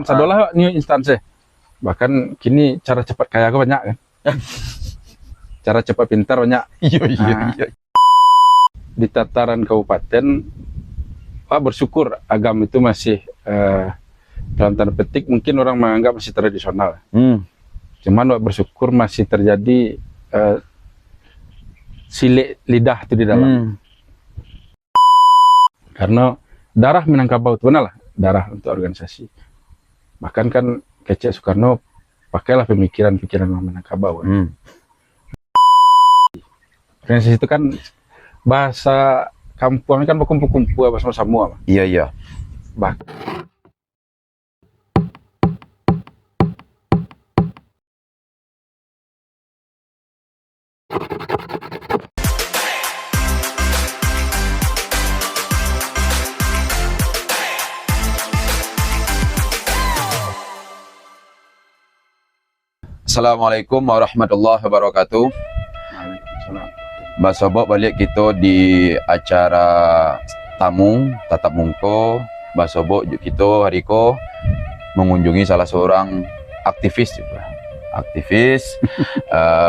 Sadolah new instansi. Bahkan kini cara cepat kaya aku banyak kan. Cara cepat pintar banyak. Iya. Di tataran kabupaten, Pak bersyukur agama itu masih dalam tanda petik mungkin orang menganggap masih tradisional. Cuman Pak bersyukur masih terjadi silik lidah itu di dalam. Karena darah Minangkabau itu benar lah, darah untuk organisasi. Bahkan kan Kece Soekarno pakailah pemikiran-pikiran Minangkabau. Organisasi itu kan bahasa kampung kan berkumpul-kumpul apa semua. Iya. Assalamualaikum warahmatullahi wabarakatuh. Mbak Sobok balik kita di acara tamu tatap muka. Mbak Sobok kita hari ko mengunjungi salah seorang aktivis juga.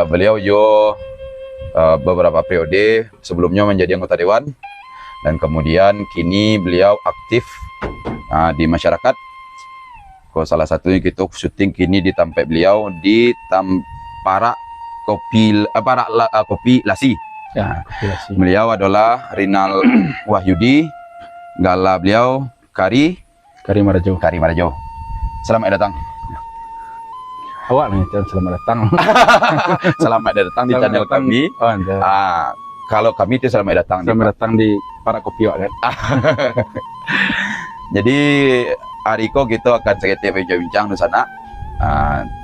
Beliau beberapa periode sebelumnya menjadi anggota dewan dan kemudian kini beliau aktif di masyarakat. Salah satunya kita syuting kini di tempat beliau di Parak Kopi Lasi. Ya, Kopi Lasi. Beliau adalah Rinal Wahyudi, gala beliau Kari Marajo. Selamat datang. Awak nih, selamat datang. Selamat datang di channel kami. Kalau kami itu selamat datang. Selamat datang di Parak Kopi kan. Jadi Ariko kita akan sedikit bincang di sana.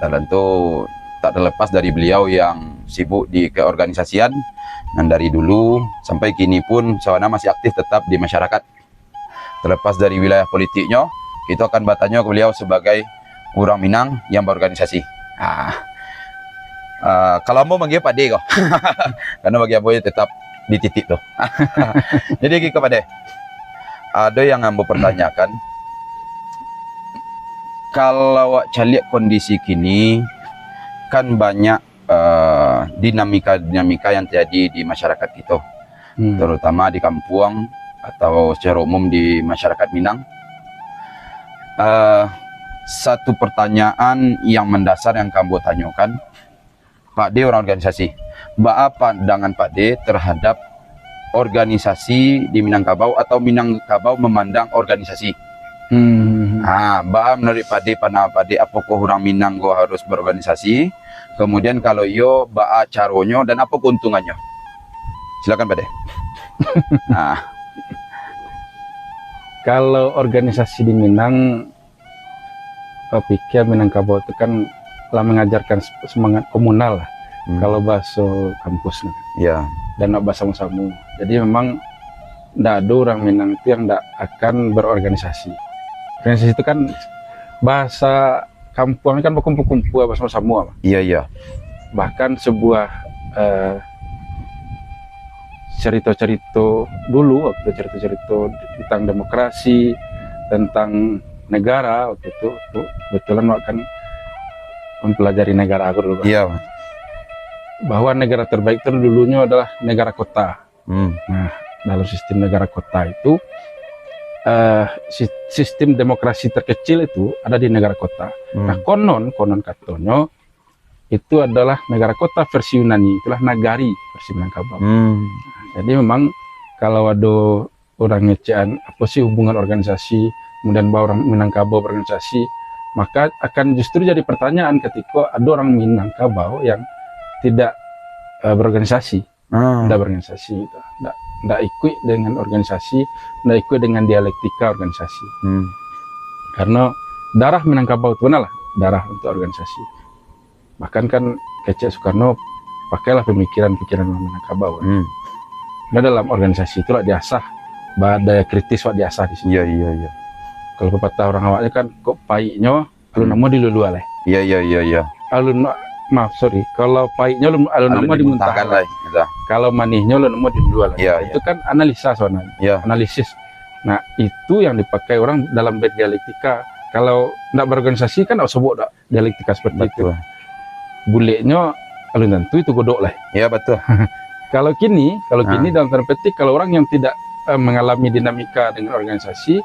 Tentu tak terlepas dari beliau yang sibuk di keorganisasian dan dari dulu sampai kini pun Sawana masih aktif tetap di masyarakat. Terlepas dari wilayah politiknya, kita akan bertanya ke beliau sebagai orang Minang yang berorganisasi. Kalau mau manggil Pak D kok, karena bagi Aboy tetap di titik tuh. Jadi kita Pak D, ada yang ambo pertanyakan. Kalau lihat kondisi kini kan banyak dinamika yang terjadi di masyarakat kita, terutama di kampung atau secara umum di masyarakat Minang. Satu pertanyaan yang mendasar yang kamu tanyakan, Pak D orang organisasi, apa pandangan Pak D terhadap organisasi di Minangkabau atau Minangkabau memandang organisasi? Menurut Pak D, apakah orang Minang harus berorganisasi? Kemudian kalau yo, caranya dan apa keuntungannya? Silakan Pak D. Kalau organisasi di Minang, saya pikir Minangkabau itu kan telah mengajarkan semangat komunal lah. Kalau bahasa kampus dan bahasa sama-sama. Jadi memang tidak ada orang Minang itu yang tidak akan berorganisasi. Organisasi itu kan bahasa kampung kan berkumpul-kumpul apa semua. Iya. Bahkan sebuah cerita-cerita dulu waktu cerita-cerita tentang demokrasi, tentang negara waktu itu kebetulan akan mempelajari negara aku dulu. Iya. Bahwa negara terbaik itu dulunya adalah negara kota. Nah, dalam sistem negara kota itu sistem demokrasi terkecil itu ada di negara kota. Nah, konon katanya itu adalah negara kota versi Yunani, itulah Nagari versi Minangkabau. Jadi memang kalau ada orang ngecean apa sih hubungan organisasi, kemudian bawa orang Minangkabau berorganisasi, maka akan justru jadi pertanyaan ketika ada orang Minangkabau yang tidak berorganisasi, tidak berorganisasi, tidak ikut dengan organisasi, tidak ikut dengan dialektika organisasi. Karena darah Minangkabau itu benar lah, darah untuk organisasi. Bahkan kan Kece Soekarno pakailah pemikiran-pikiran Minangkabau. Nah, dalam organisasi itulah diasah, daya kritis wak diasah di sini. Iya. Kalau pepatah orang awaknya kan kok pahitnya alun nama dilulu aleh. Iya. Kalau pahitnya alun nama dimuntahkan lah. Kalau manisnya alun nama dilulu aleh. Itu kan analisa soalnya. Analisis. Nah, itu yang dipakai orang dalam berdialektika Kalau ndak berorganisasi kan ndak sebut dak dialektika seperti itu. Betul. Bulenya alun tentu itu godok lah. Ya betul. Kalau kini dalam tanda petik kalau orang yang tidak mengalami dinamika dengan organisasi,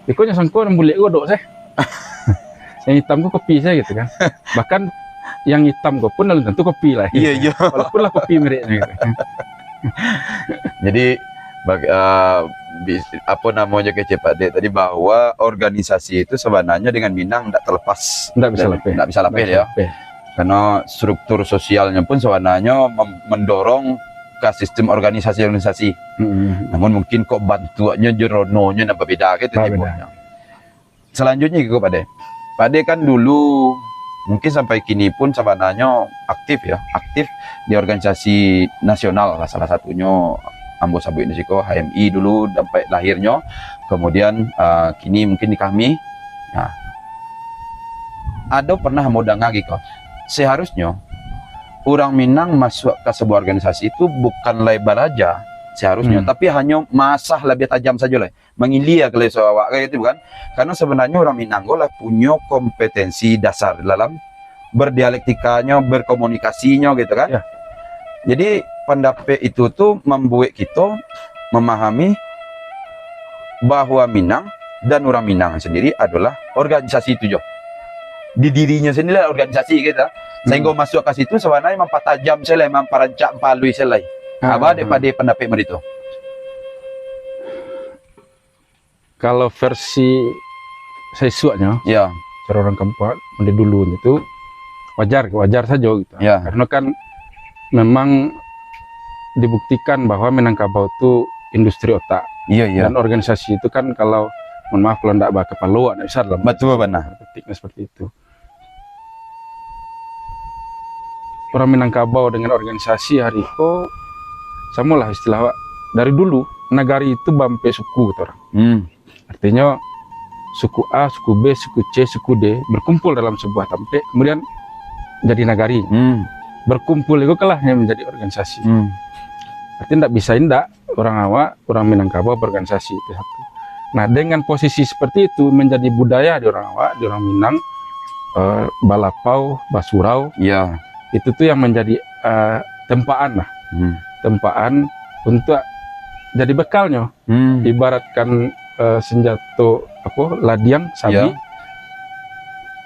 pokoknya sangko dan bule godok saya. Yang hitam kok kopi saya gitu kan. Bahkan yang hitam kok pun alun tentu kopi lah. Iya iya. Walaupun lah kopi mereknya gitu. Jadi apa namanya kece Pak De tadi bahwa organisasi itu sebenarnya dengan Minang tidak terlepas, Ndak bisa lepeh. Ndak bisa lepeh ya. Karena struktur sosialnya pun sebenarnya mendorong ke sistem organisasi-organisasi. Namun mungkin kok bantuannya jerononya nambah beda gitu timurnya. Selanjutnya kok Pak De. Pak De kan dulu mungkin sampai kini pun sebenarnya aktif di organisasi nasional lah, salah satunya Ambo Sabu Indonesia HMI dulu sampai lahirnya, kemudian kini mungkin di kami. Nah, ada pernah mau dangagi kok. Seharusnya orang Minang masuk ke sebuah organisasi itu bukan label aja seharusnya, tapi hanya masah lebih tajam saja lah, mengilia kalau soawak kayak itu bukan, karena sebenarnya orang Minang lah punya kompetensi dasar dalam berdialektikanya, berkomunikasinya gitu kan. Ya. Jadi pendapat itu tuh membuat kita memahami bahwa Minang dan orang Minang sendiri adalah organisasi itu jo. Di dirinya sendiri organisasi kita. Sehingga masuk ke situ sebenarnya mempertajam selai, memperancak palui selai. Apa daripada pendapat mereka? Kalau versi saya suaknya, Ya, cara orang kampung dari dulu itu wajar saja gitu. Ya. Karena kan memang dibuktikan bahwa Minangkabau itu industri otak. iya. Dan organisasi itu kan kalau mohon maaf kalau tidak bawa kepaluan bisa dalam Betul benar. petiknya seperti itu. Orang Minangkabau dengan organisasi hari itu sama lah istilah dari dulu nagari itu bampe suku gitu orang. Artinya suku A, suku B, suku C, suku D berkumpul dalam sebuah tampe kemudian jadi nagari. Berkumpul itu kalah yang menjadi organisasi. Artinya tidak bisa orang Minangkabau berorganisasi itu satu. Nah dengan posisi seperti itu menjadi budaya di orang Awak, di orang Minang, balapau, basurau, Iya. itu tuh yang menjadi tempaan lah, tempaan untuk jadi bekalnya. Ibaratkan senjata ladiang sabi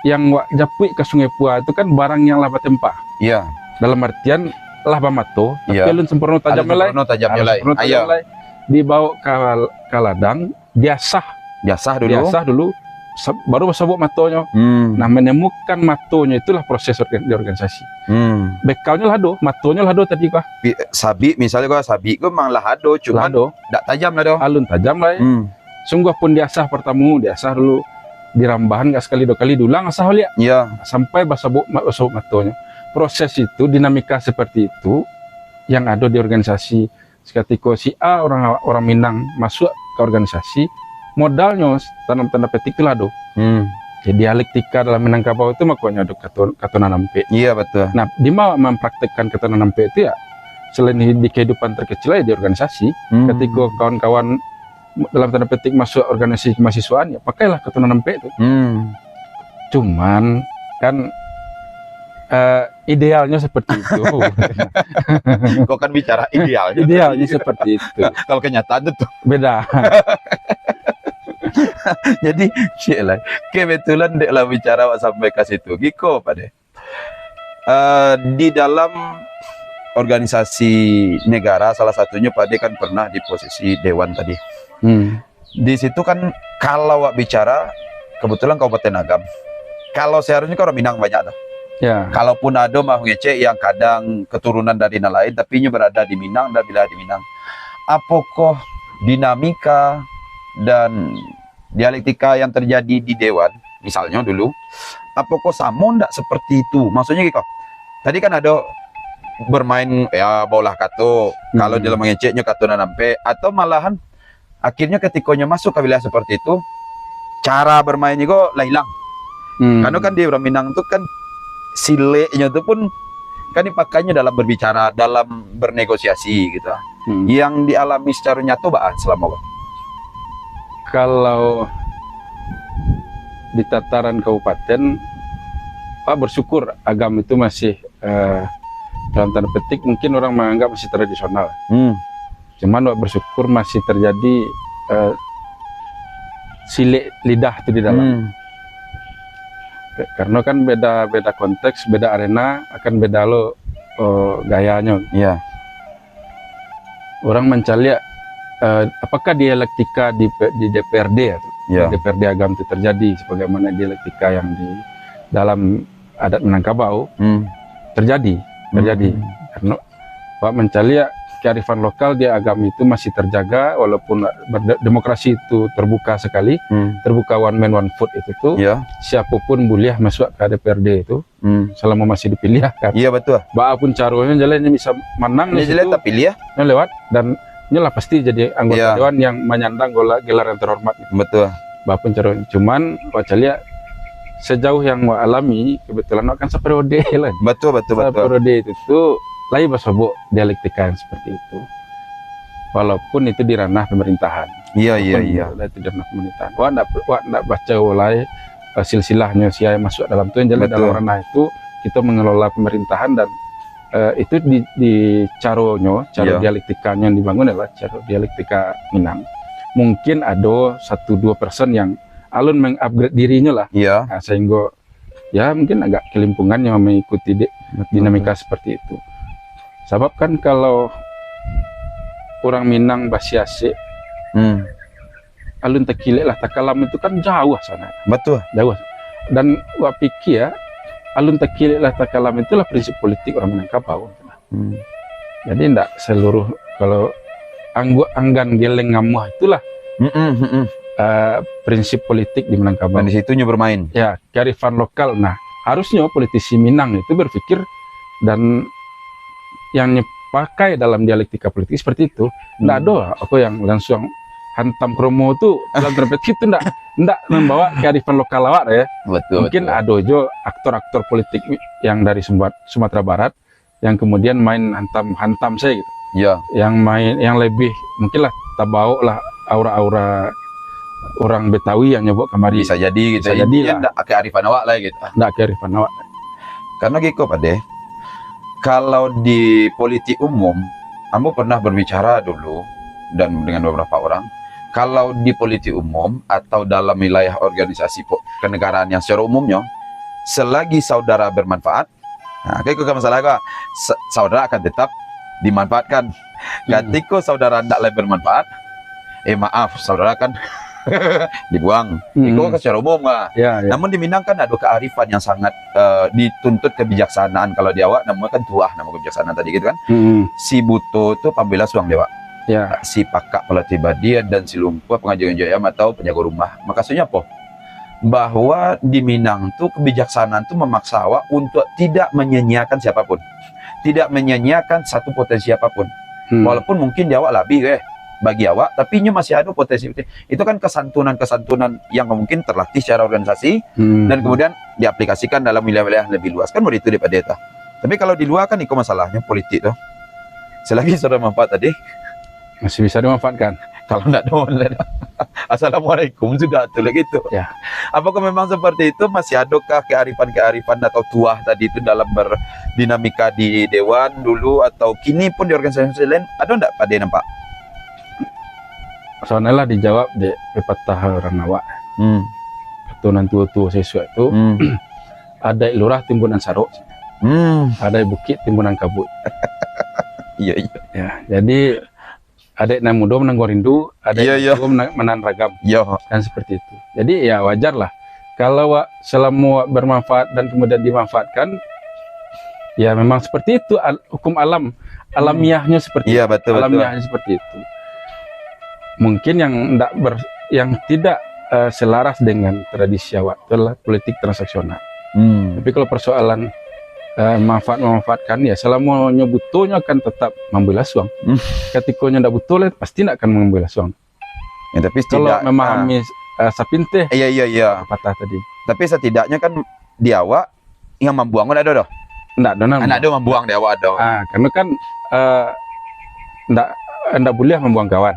yang wak japui ke Sungai Pua itu kan barang yang laba tempah. Iya. Dalam artian lah bamato, tapi Iya. alun sempurna tajam melai. Ayo. Dibawa ke ladang, diasah dulu, baru sabuk matonya. Nah menemukan matonya itulah proses di organisasi. Bekalnya lah matonya lah tadi kah? Sabi misalnya sabi memang lah ado, cuma tidak tajam lah do. Alun tajam lah. Sungguh pun diasah diasah dulu, dirambahan nggak sekali dua kali dulang asah lihat. Iya. Sampai basabuk matonya. Proses itu, dinamika seperti itu yang ada di organisasi. Ketika si A orang Minang masuk ke organisasi, modalnya tanda petik itu lah do. Jadi dialektika dalam Minangkabau itu makanya ada katonan nampe. Iya betul. Nah, di mana mempraktekkan katonan nampe itu ya selain di kehidupan terkecil ya di organisasi. Ketika kawan-kawan dalam tanda petik masuk organisasi kemahasiswaan ya pakailah katonan nampe itu. Cuman kan idealnya seperti itu. Kau kan bicara idealnya. Idealnya seperti itu. Kalau kenyataan itu Beda. jadi kebetulan dek lah bicara sampai ke situ. Giko Pak De. Di dalam organisasi negara salah satunya Pak De kan pernah di posisi dewan tadi. Di situ kan kalau bicara kebetulan Kabupaten Agam. Kalau seharusnya kan orang Minang banyak tuh. Ya. Kalaupun ada mah ngecek yang kadang keturunan dari nelayan tapi berada di Minang dan bila di Minang. Apakah dinamika dan dialektika yang terjadi di dewan misalnya dulu apakah sama ndak seperti itu? Maksudnya gitu. Tadi kan ada bermain ya bola kato kalau dalam mengeceknya kato nampe atau malahan akhirnya ketikanya masuk ke wilayah seperti itu cara bermainnya kok lah hilang. Karena kan di orang Minang itu kan silenya itu pun kan dipakainya dalam berbicara, dalam bernegosiasi gitu. Yang dialami secara nyata selama kalau di tataran kabupaten, Pak bersyukur agama itu masih dalam tanda petik mungkin orang menganggap masih tradisional. Cuman Pak bersyukur masih terjadi silik lidah itu di dalam. Karena kan beda konteks, beda arena, akan beda lo gayanya. Iya. Orang mencari apakah dialektika di DPRD Ya. DPRD agama itu terjadi sebagaimana dialektika yang di dalam adat Minangkabau terjadi. Karena Pak mencari kearifan lokal di agama itu masih terjaga walaupun demokrasi itu terbuka sekali, terbuka one man one vote itu tuh. Iya. Siapapun boleh masuk ke DPRD itu selama masih dipilih kan. Iya betul. Apapun caranya jalannya bisa menang Ini jelek tapi pilih ya. lewat dan inilah pasti jadi anggota Iya. dewan yang menyandang gelar yang terhormat. Betul. Apapun caranya. Cuman Wacalia sejauh yang Wak alami kebetulan Wak kan seperiode lah. Betul. Periode itu tuh lain bersobok dialektika yang seperti itu. Walaupun itu di ranah pemerintahan. Iya. Itu di ranah pemerintahan. Wak ndak baca oleh silsilahnya siapa yang masuk dalam itu yang jalan Betul. dalam ranah itu kita mengelola pemerintahan dan itu di cara Iya. dialektikanya yang dibangun adalah cara dialektika Minang. Mungkin ada 1-2% yang alun mengupgrade dirinya lah. Iya. Nah, sehingga ya mungkin agak kelimpungan yang mengikuti dinamika seperti itu. Sebab kan kalau orang Minang basiase alun tekilek lah takalam itu kan jauh sana, Betul. jauh. Dan gua pikir ya alun tekilek lah takalam itulah prinsip politik orang Minangkabau. Jadi tidak seluruh kalau anggan geleng ngamuh itulah prinsip politik di Minangkabau. Dan di situnya bermain. Ya, kearifan lokal. Nah, harusnya politisi Minang itu berpikir dan yang dipakai dalam dialektika politik seperti itu. Nggak ada aku yang langsung hantam kromo itu dalam terpetik itu nggak membawa kearifan lokal awak ya. Betul. Mungkin ada juga aktor-aktor politik yang dari Sumatera Barat yang kemudian main hantam saya gitu. Iya. Yang main yang lebih mungkin lah tabau lah aura-aura orang Betawi yang nyebut kemari. Bisa jadi gitu. Bisa jadi Intinya lah. ndak kearifan awak lah gitu. Nggak kearifan awak. Karena gitu Pak De, kalau di politik umum, kamu pernah berbicara dulu dan dengan beberapa orang, kalau di politik umum atau dalam wilayah organisasi kenegaraan yang secara umumnya, selagi saudara bermanfaat, nah kayak itu masalah kok, saudara akan tetap dimanfaatkan. Ketika saudara tidak lagi bermanfaat, maaf, saudara kan dibuang. Itu kan secara umum nggak. Ya. Namun di Minang kan ada kearifan yang sangat dituntut kebijaksanaan. Kalau di awak namanya kan tuah, nama kebijaksanaan tadi gitu kan. Si Buto itu pambela suang dewa. Ya. Si Pakak pelatih badian dan si Lumpuh pengajian jaya atau penjaga rumah. Maksudnya apa? Bahwa di Minang tuh kebijaksanaan tuh memaksa awak untuk tidak menyanyiakan siapapun. Tidak menyanyiakan satu potensi apapun. Walaupun mungkin di awak lebih bagi awak, tapi masih ada potensi. Itu kan kesantunan yang mungkin terlatih secara organisasi dan kemudian diaplikasikan dalam wilayah-wilayah lebih luas. Kan begitu daripada itu. Tapi kalau di luar kan itu masalahnya politik tuh. Selagi saudara manfaat tadi, masih bisa dimanfaatkan. kalau tidak ada online, assalamualaikum sudah tuh gitu. Ya. Apakah memang seperti itu? Masih adakah kearifan-kearifan atau tuah tadi itu dalam berdinamika di dewan dulu atau kini pun di organisasi lain ada enggak Pak De nampak? Soalnya lah dijawab di pepatah orang awak. Keturunan tua-tua sesuai itu ada lurah timbunan saruk, ada bukit timbunan kabut. Iya. Ya, jadi ada yang muda menang rindu, ada yang menang ragam. Iya. Dan seperti itu. Jadi ya wajar lah. Kalau selama bermanfaat dan kemudian dimanfaatkan, ya memang seperti itu hukum alam, alamiahnya seperti Iya, betul. alamiahnya seperti itu. Mungkin yang tidak selaras dengan tradisi awak adalah politik transaksional. Tapi kalau persoalan memanfaatkan ya selama butuhnya akan tetap membela suang. Ketika tidak butuh pasti tidak akan membela suang. Ya, tapi Kalau memahami sapinte iya. patah tadi. Tapi setidaknya kan di awak yang membuang ada dah. Tidak ada Anak ada membuang di awak ada. karena kan tidak anda boleh membuang kawan.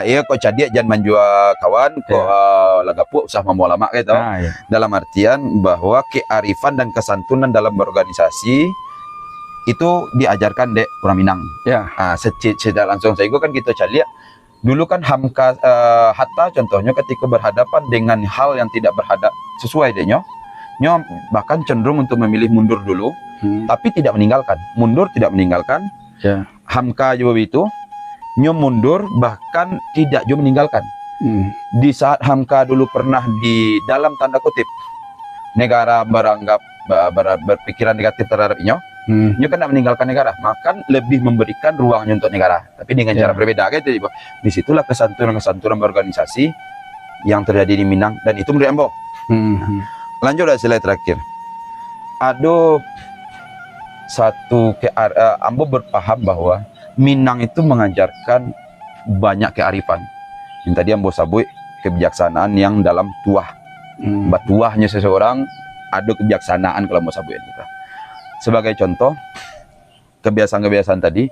Iya kok jadi jangan menjual kawan kok lagapu usah mau lama gitu. Iya. Dalam artian bahwa kearifan dan kesantunan dalam berorganisasi itu diajarkan dek orang Minang. Ya. Secara langsung saya kan kita cari dulu kan Hamka Hatta contohnya ketika berhadapan dengan hal yang tidak berhadap sesuai deh nyo bahkan cenderung untuk memilih mundur dulu, tapi tidak meninggalkan. Mundur tidak meninggalkan. Ya. Hamka juga itu nyo mundur bahkan tidak juga meninggalkan. Di saat Hamka dulu pernah di dalam tanda kutip negara beranggap berpikiran negatif terhadap nyo kan tidak meninggalkan negara, maka lebih memberikan ruangnya untuk negara, tapi dengan cara berbeda gitu. Disitulah kesantunan berorganisasi yang terjadi di Minang, dan itu menurut Ambo. Lanjut dari slide terakhir. Aduh, Ambo berpaham bahwa Minang itu mengajarkan banyak kearifan. Yang tadi Ambo sabui kebijaksanaan yang dalam tuah. Batuahnya seseorang ada kebijaksanaan kalau mau sabuin kita. Sebagai contoh, kebiasaan-kebiasaan tadi,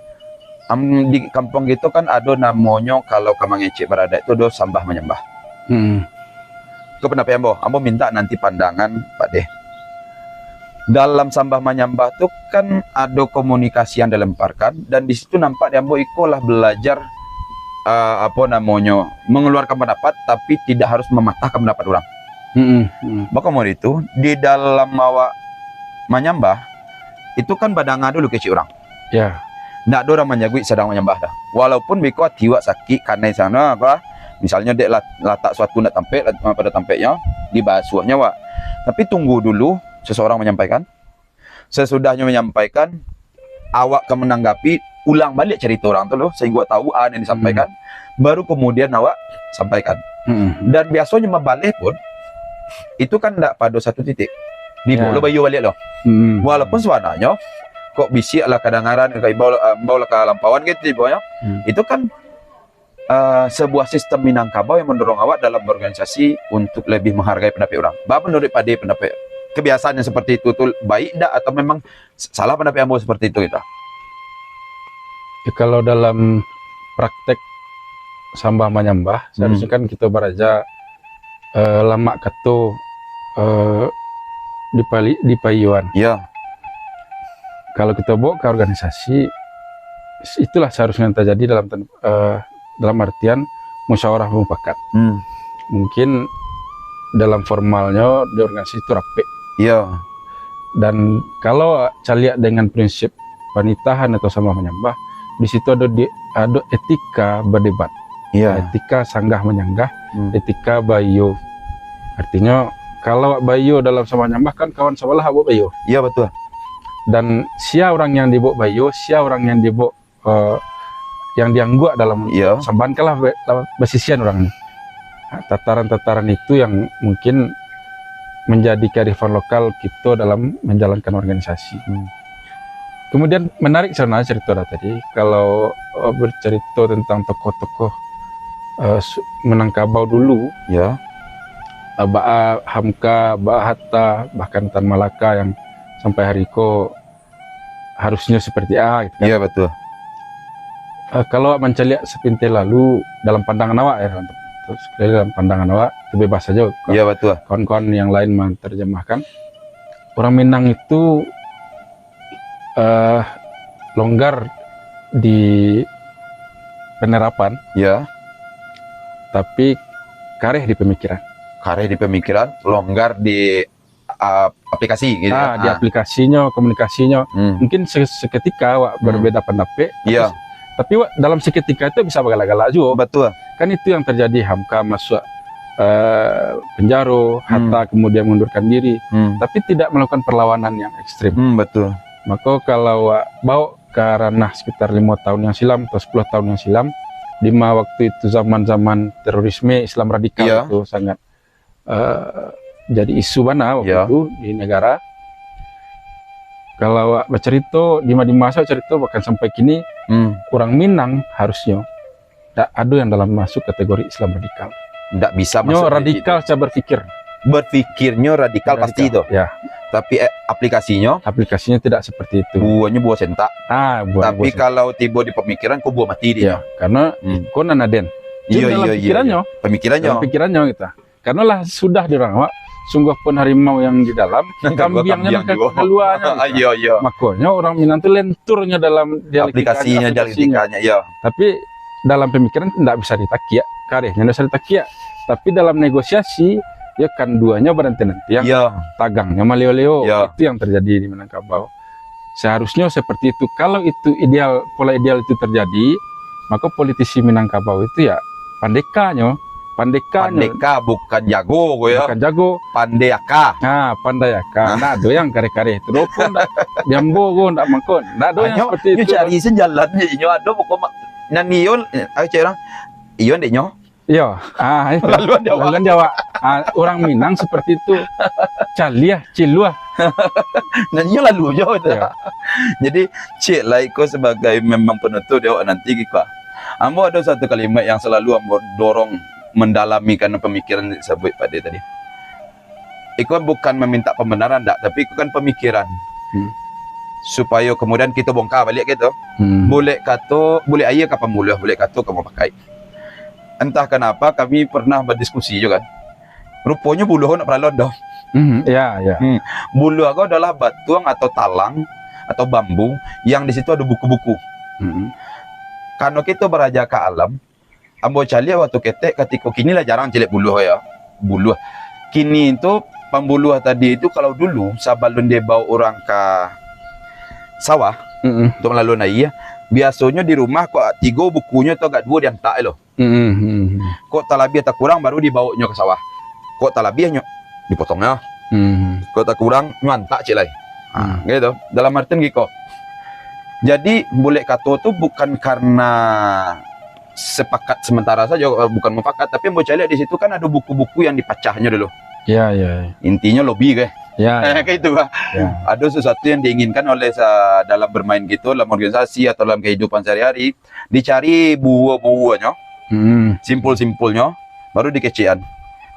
di kampung gitu kan ada namanya kalau kamang ecek berada itu ada sambah menyembah. Itu kenapa Ambo minta nanti pandangan Pak Deh. Dalam sambah menyembah itu kan ada komunikasi yang dilemparkan, dan di situ nampak Ambo ikolah belajar mengeluarkan pendapat tapi tidak harus mematahkan pendapat orang. Maka mau itu di dalam awak menyembah itu kan badanga dulu kecil orang. Ya. Nggak ada orang menyagui sedang menyembah dah. Walaupun biko tiwa sakit karena sana apa, misalnya dek latak suatu nak tampek pada tampeknya di basuhnya Wak. Tapi tunggu dulu seseorang menyampaikan. Sesudahnya menyampaikan, awak ke menanggapi, ulang balik cerita orang tu loh sehingga tahu apa yang disampaikan. Baru kemudian awak sampaikan. Dan biasanya membalik pun itu kan tidak pada satu titik. Dibawa lo bayu balik loh. Walaupun suaranya kok bisik lah kadang-kadang kayak bawa ke lampauan gitu dibawanya. Itu kan sebuah sistem Minangkabau yang mendorong awak dalam berorganisasi untuk lebih menghargai pendapat orang. Bah menurut Pade pendapat kebiasaan yang seperti itu tuh baik tidak atau memang salah pendapat Ambo seperti itu kita? Ya, kalau dalam praktek sambah menyembah seharusnya kan kita beraja lama ketu di payuan. Ya. Kalau kita bawa ke organisasi, itulah seharusnya yang terjadi dalam artian musyawarah mufakat. Mungkin dalam formalnya di organisasi itu rapi. Iya. Dan kalau saya lihat dengan prinsip panitahan atau sambah menyembah, di situ ada etika berdebat. Iya. Etika sanggah menyanggah, etika bayo. Artinya kalau bayo dalam sama nyambah kan kawan sebelah bawa bayo. Iya betul. Dan sia orang yang dibawa bayo, sia orang yang dibawa yang diangguk dalam samban kalah basisian orang ini. Tataran-tataran itu yang mungkin menjadi kearifan lokal kita dalam menjalankan organisasi. Kemudian menarik sebenarnya cerita tadi kalau bercerita tentang tokoh-tokoh Minangkabau dulu, ya, Ba'a Hamka, Ba'a Hatta, bahkan Tan Malaka yang sampai hari ko harusnya seperti A gitu kan. Iya betul. Kalau mencari sepintas lalu dalam pandangan awak ya, terus dalam pandangan awak itu bebas saja. Iya betul. Kawan-kawan yang lain menerjemahkan, orang Minang itu longgar di penerapan, ya, tapi kareh di pemikiran. Kareh di pemikiran, longgar di aplikasi gitu. Di aplikasinya, komunikasinya. Mungkin seketika wak berbeda pendapat. Iya. Tapi wak, dalam seketika itu bisa galak-galak juga. Betul. Kan itu yang terjadi. Hamka masuk penjara, Hatta kemudian mengundurkan diri, tapi tidak melakukan perlawanan yang ekstrim. Betul. Maka kalau wak bawa ke ranah sekitar 5 tahun yang silam atau 10 tahun yang silam, di mana waktu itu zaman-zaman terorisme Islam radikal itu sangat jadi isu mana waktu itu di negara. Kalau bercerita di masa cerita bahkan sampai kini orang Minang harusnya tidak ada yang dalam masuk kategori Islam radikal. Tidak bisa masuk radikal cara berpikir. Berpikirnya radikal pasti itu. Ya. Tapi aplikasinya tidak seperti itu. buahnya buah sentak. Tapi buah kalau tiba di pemikiran kok buah mati dia. ya, karena konan aden. Iya, Dalam iya, pikirannya, Pemikirannya. dalam pikirannya kita. Karena lah sudah dirangwa, sungguh pun harimau yang di dalam, kambingnya keluarnya. Iya. Makanya orang Minang itu lenturnya dalam dialektikanya, ya. Tapi dalam pemikiran tidak bisa ditakia, karehnya tidak bisa ditakia. Tapi dalam negosiasi, ya kan duanya berhenti nanti yang Iya. tagangnya maleo-leo. Ya. Itu yang terjadi di Minangkabau. Seharusnya seperti itu. Kalau itu ideal, pola ideal itu terjadi, maka politisi Minangkabau itu ya pandekanya. Pandeka bukan jago gue ya. Bukan jago. Pandeaka. Nah, pandayaka. Nah, do yang kare-kare itu pun jambo go ndak mangkon. Ndak do yang seperti itu. Cari sejalan nyo ada pokok nanion aku cerang. Iyon deh nyo. Iya. Itu. Laluan Jawa. Orang Minang seperti itu. Caliah, ciluah. Nanion lalu jo itu. Ya. Jadi cik Laiko sebagai memang penutur dia nanti gitu. Ambo ada satu kalimat yang selalu ambo dorong mendalami karena pemikiran disebut pada tadi. Itu bukan meminta pembenaran tak, tapi itu kan pemikiran. Supaya kemudian kita bongkar balik gitu. Boleh ayah kapan boleh kata kamu pakai. Entah kenapa kami pernah berdiskusi juga kan. Rupanya buluh nak peralon dah. Ya. Buluh aku adalah batuang atau talang atau bambu yang di situ ada buku-buku. Karena kita beraja ke alam, ambo calia waktu ketek ketika kini lah jarang cilik buluh ya. Buluh. Kini itu pembuluh tadi itu kalau dulu sabalun dia bawa orang ke sawah untuk melalui naik, biasanya di rumah kok 3 bukunya atau gak 2 diantak loh. Kok tak lebih tak kurang baru dibawanya ke sawah. Kok tak lebihnya dipotongnya. Kok tak kurang nyantak cik lai. Gitu. Dalam artian gitu. Jadi boleh kata itu bukan karena sepakat sementara saja, bukan mufakat, tapi mau cari di situ kan ada buku-buku yang dipecahnya dulu. Ya. Intinya lobby kayak. Ya. Kayak itu Pak. Ya. Ada sesuatu yang diinginkan oleh dalam bermain gitu, dalam organisasi atau dalam kehidupan sehari-hari, dicari buah-buahnya, simpul-simpulnya, baru dikecian.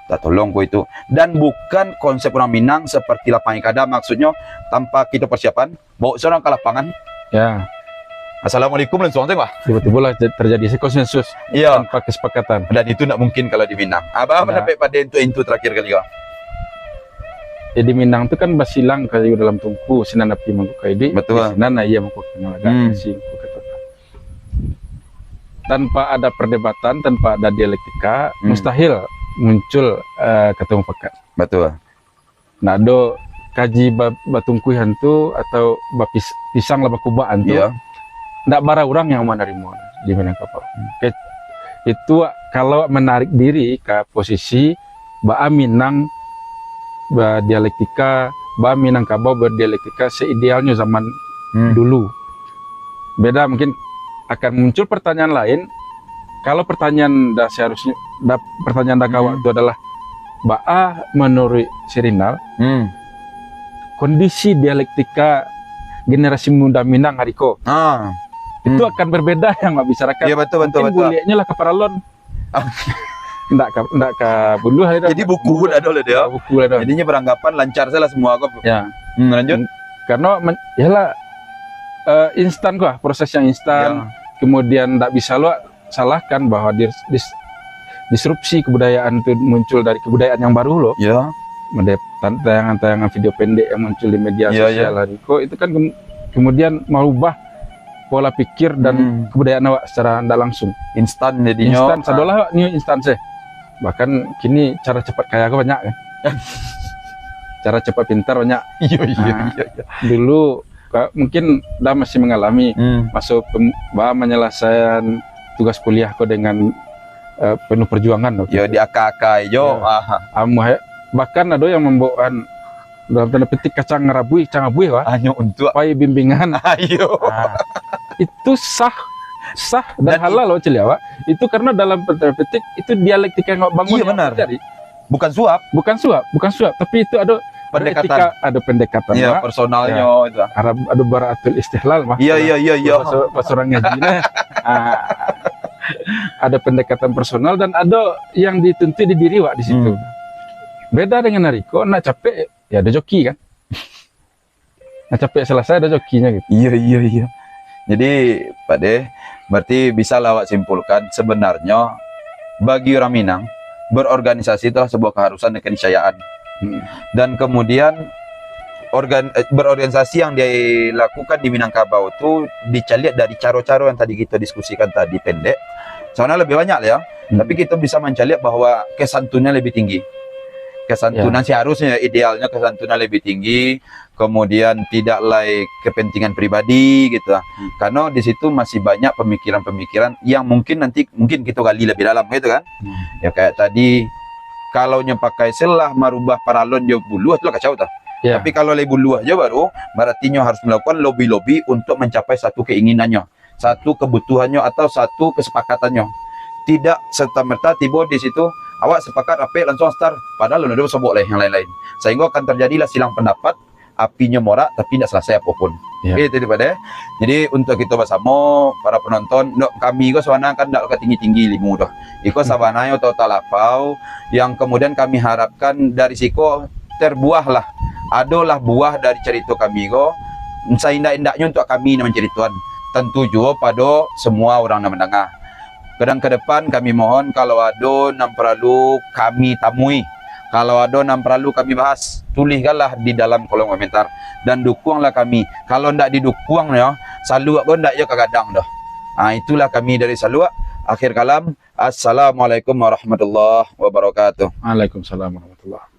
Tak tolong kau itu. Dan bukan konsep orang Minang seperti lapangan kada, maksudnya tanpa kita persiapan, bawa seorang ke lapangan. Ya. Assalamualaikum langsung tengok. Tiba-tiba lah terjadi konsensus tanpa kesepakatan. Dan itu tak mungkin kalau di Minang. Apa sampai pada itu terakhir kali kau? Di Minang itu kan basilang kayu dalam tungku sinan api mangkuk kaidi. Betul. Sinan iya mangkuk tenaga tanpa ada perdebatan, tanpa ada dialektika, mustahil muncul ketemu pekat. Betul. Nah, do kaji batungkui hantu atau pisang laba kubaan tuh. Iya. Ndak bara orang yang menerima di Minangkabau. Itu kalau menarik diri ke posisi Ba Minang berdialektika, Ba Minangkabau berdialektika seidealnya zaman dulu. Beda mungkin akan muncul pertanyaan lain. Kalau pertanyaan seharusnya pertanyaan Dakawa itu adalah Ba menurut Sirinal, kondisi dialektika generasi muda Minang hariko. Itu akan berbeda yang nggak bicarakan. Iya betul. Bolehnya lah ke paralon. Nggak ke buluh. Jadi buku ada oleh dia. Buku ada. Jadinya beranggapan lancar saja semua kok. Ya. Lanjut. Karena yalah instan kok, proses yang instan. Kemudian nggak bisa lo salahkan bahwa disrupsi kebudayaan itu muncul dari kebudayaan yang baru loh. Ya. Tayangan-tayangan video pendek yang muncul di media sosial hariko itu kan kemudian merubah pola pikir dan kebudayaan awak secara tidak langsung. Instan jadinya. Instan, sadolah new instan sih. Bahkan kini cara cepat kaya aku banyak kan. Cara cepat pintar banyak. Iya. Dulu mungkin dah masih mengalami masuk menyelesaikan tugas kuliah kok dengan penuh perjuangan. Ya di AK-AK yo. Bahkan ada yang membawa dalam tanda petik kacang ngabui wah. Hanya untuk pai bimbingan. Ayo. Itu sah dan halal loh Ciliawa. Itu karena dalam tanda petik itu dialektika yang bangun. Iya benar. Bukan suap, tapi itu ada pendekatan. Ada pendekatan. Iya, personalnya itu. Ada baraatul istihlal mah. Iya. Bahasa orang ngajinya. Ada pendekatan personal dan ada yang dituntut di diri wak di situ. Beda dengan Nariko, nak capek ya ada joki kan. Nah, capek selesai ada jokinya gitu. Iya. Jadi Pak De, berarti bisa lawak simpulkan sebenarnya bagi orang Minang berorganisasi itulah sebuah keharusan dan keniscayaan. Dan kemudian berorganisasi yang dilakukan di Minangkabau itu dicari dari cara-cara yang tadi kita diskusikan tadi pendek. Soalnya lebih banyak ya, tapi kita bisa mencari bahwa kesantunan lebih tinggi. Kesantunan seharusnya idealnya kesantunan lebih tinggi, kemudian tidak like kepentingan pribadi gitu. Karena di situ masih banyak pemikiran-pemikiran yang mungkin kita gali lebih dalam gitu kan. Ya kayak tadi kalau pakai selah merubah paralon jauh bulu itu kacau tuh. Tapi kalau lebih bulu aja baru berarti harus melakukan lobby-lobby untuk mencapai satu keinginannya, satu kebutuhannya atau satu kesepakatannya. Tidak serta-merta tiba di situ awak sepakat apa langsung start padahal udah sobok lah yang lain-lain, sehingga akan terjadilah silang pendapat, apinya morak tapi tidak selesai apapun. Itu daripada. Jadi untuk kita bersama para penonton, kami kok sebenarnya kan tidak ketinggi-tinggi limu dah. Iko sabananya total apau yang kemudian kami harapkan dari siko terbuahlah adalah buah dari cerita kami kok seindah-indahnya untuk kami menceritakan tentu juga pada semua orang yang mendengar. Kadang ke depan kami mohon kalau ada yang perlu kami tamui, kalau ada yang perlu kami bahas, tuliskanlah di dalam kolom komentar dan dukunglah kami. Kalau tidak didukung ya, Salua pun tidak ya kegadang dah. Itulah kami dari Salua. Akhir kalam, assalamualaikum warahmatullahi wabarakatuh. Waalaikumsalam warahmatullahi.